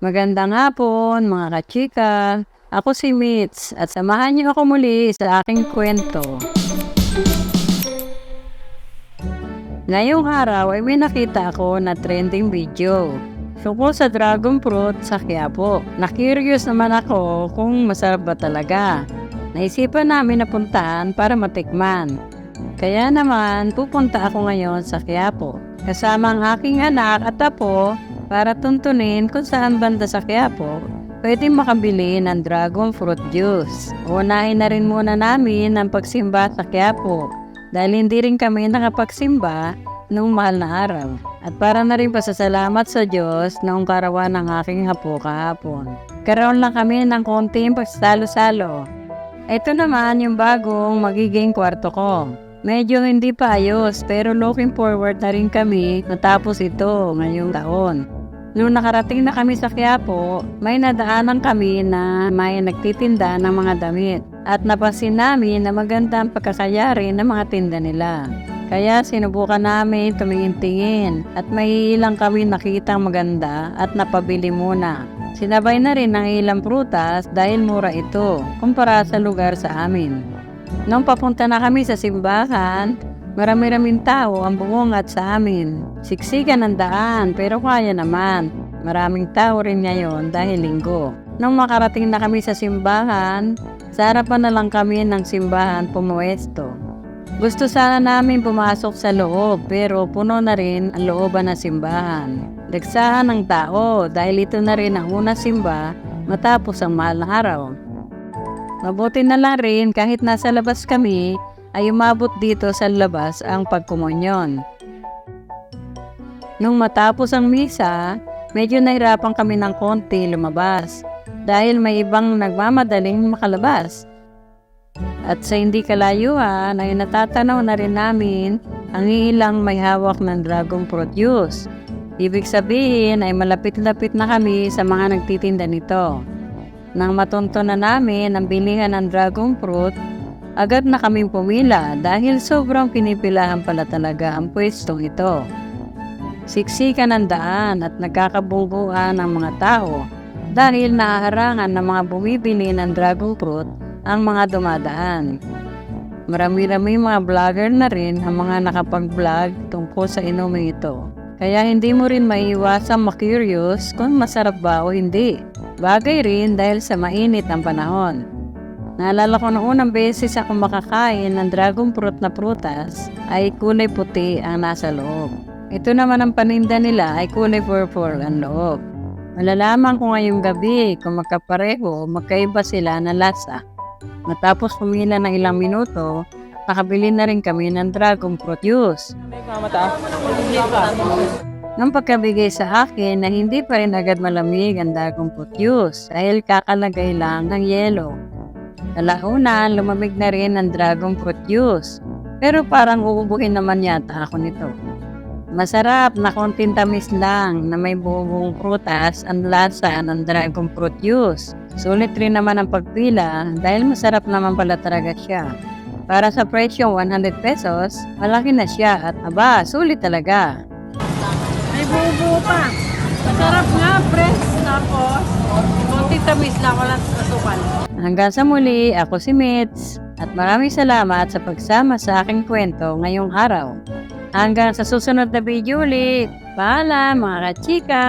Magandang hapon mga kachika. Ako si Mitz at samahan niyo ako muli sa aking kwento. Ngayong araw ay may nakita ako na trending video tungkol sa dragon fruit sa Quiapo. Na-curious naman ako kung masarap ba talaga. Naisipan namin na puntahan para matikman. Kaya naman pupunta ako ngayon sa Quiapo kasama ang aking anak at apo para tuntunin kung saan banda sa Quiapo pwede makabili ng dragon fruit juice. Unahin na rin muna namin ang pagsimba sa Quiapo dahil hindi rin kami nakapagsimba noong mahal na araw. At para na rin pasasalamat sa Diyos noong karawan ng aking apo kahapon. Karoon lang kami ng konting pagsalo-salo. Ito naman yung bagong magiging kwarto ko. Medyo hindi pa ayos pero looking forward na rin kami matapos ito ngayong taon. Noong nakarating na kami sa Quiapo, may nadaanan kami na may nagtitinda ng mga damit. At napansin namin na maganda ang pagkakayari ng mga tinda nila. Kaya sinubukan namin tumingin-tingin at may ilang kami nakitang maganda at napabili muna. Sinabay na rin ng ilang prutas dahil mura ito kumpara sa lugar sa amin. Nung papunta na kami sa simbahan, marami-raming tao ang bumungat sa amin. Siksikan ang daan pero kaya naman. Maraming tao rin ngayon dahil linggo. Nung makarating na kami sa simbahan, sa harapan na lang kami ng simbahan pumuesto. Gusto sana namin pumasok sa loob pero puno na rin ang looban ng simbahan. Dagsahan ng tao dahil ito na rin ang unang simba matapos ang mahal na araw. Mabuti na lang rin kahit nasa labas kami ay umabot dito sa labas ang pagkomunyon. Nung matapos ang misa, medyo nahirapan kami ng konti lumabas dahil may ibang nagmamadaling makalabas. At sa hindi kalayuan ay natatanaw na rin namin ang ilang may hawak ng dragon fruit juice. Ibig sabihin ay malapit-lapit na kami sa mga nagtitinda nito. Nang matunto na namin ang bilihan ng dragon fruit, agad na kaming pumila dahil sobrang pinipilahan pala talaga ang pwestong ito. Siksikan ang daan at nagkakabungguan ang mga tao dahil naaharangan ng mga bumibili ng dragon fruit ang mga dumadaan. Marami-rami mga vlogger na rin ang mga nakapag-vlog tungkol sa inumin ito. Kaya hindi mo rin maiiwasang ma-curious kung masarap ba o hindi. Bagay rin dahil sa mainit ang panahon. Naalala ko noong unang beses ako makakain ng dragon fruit na prutas ay kulay puti ang nasa loob. Ito naman ang paninda nila ay kulay purple ang loob. Malalaman ko ngayong gabi kung magkapareho o magkaiba sila na lasa. Matapos pumila ng ilang minuto, nakabili na rin kami ng dragon fruit juice. Nang pagkabigay sa akin na hindi pa rin agad malamig ang dragon fruit juice dahil kakalagay lang ng yelo. Kalaunan, lumamig na rin ang dragon fruit juice. Pero parang uubuhin naman yata ako nito. Masarap na konting tamis lang na may buong prutas ang lasa ng dragon fruit juice. Sulit rin naman ang pagpila dahil masarap naman pala talaga siya. Para sa presyong 100 pesos, malaki na siya at aba, sulit talaga. May buo-buo pa. Masarap nga, fresh. Tapos, konti tamis lang, walang asukal. Hanggang sa muli, ako si Mitz at maraming salamat sa pagsama sa aking kwento ngayong araw. Hanggang sa susunod na video ulit. Paalam mga kachika!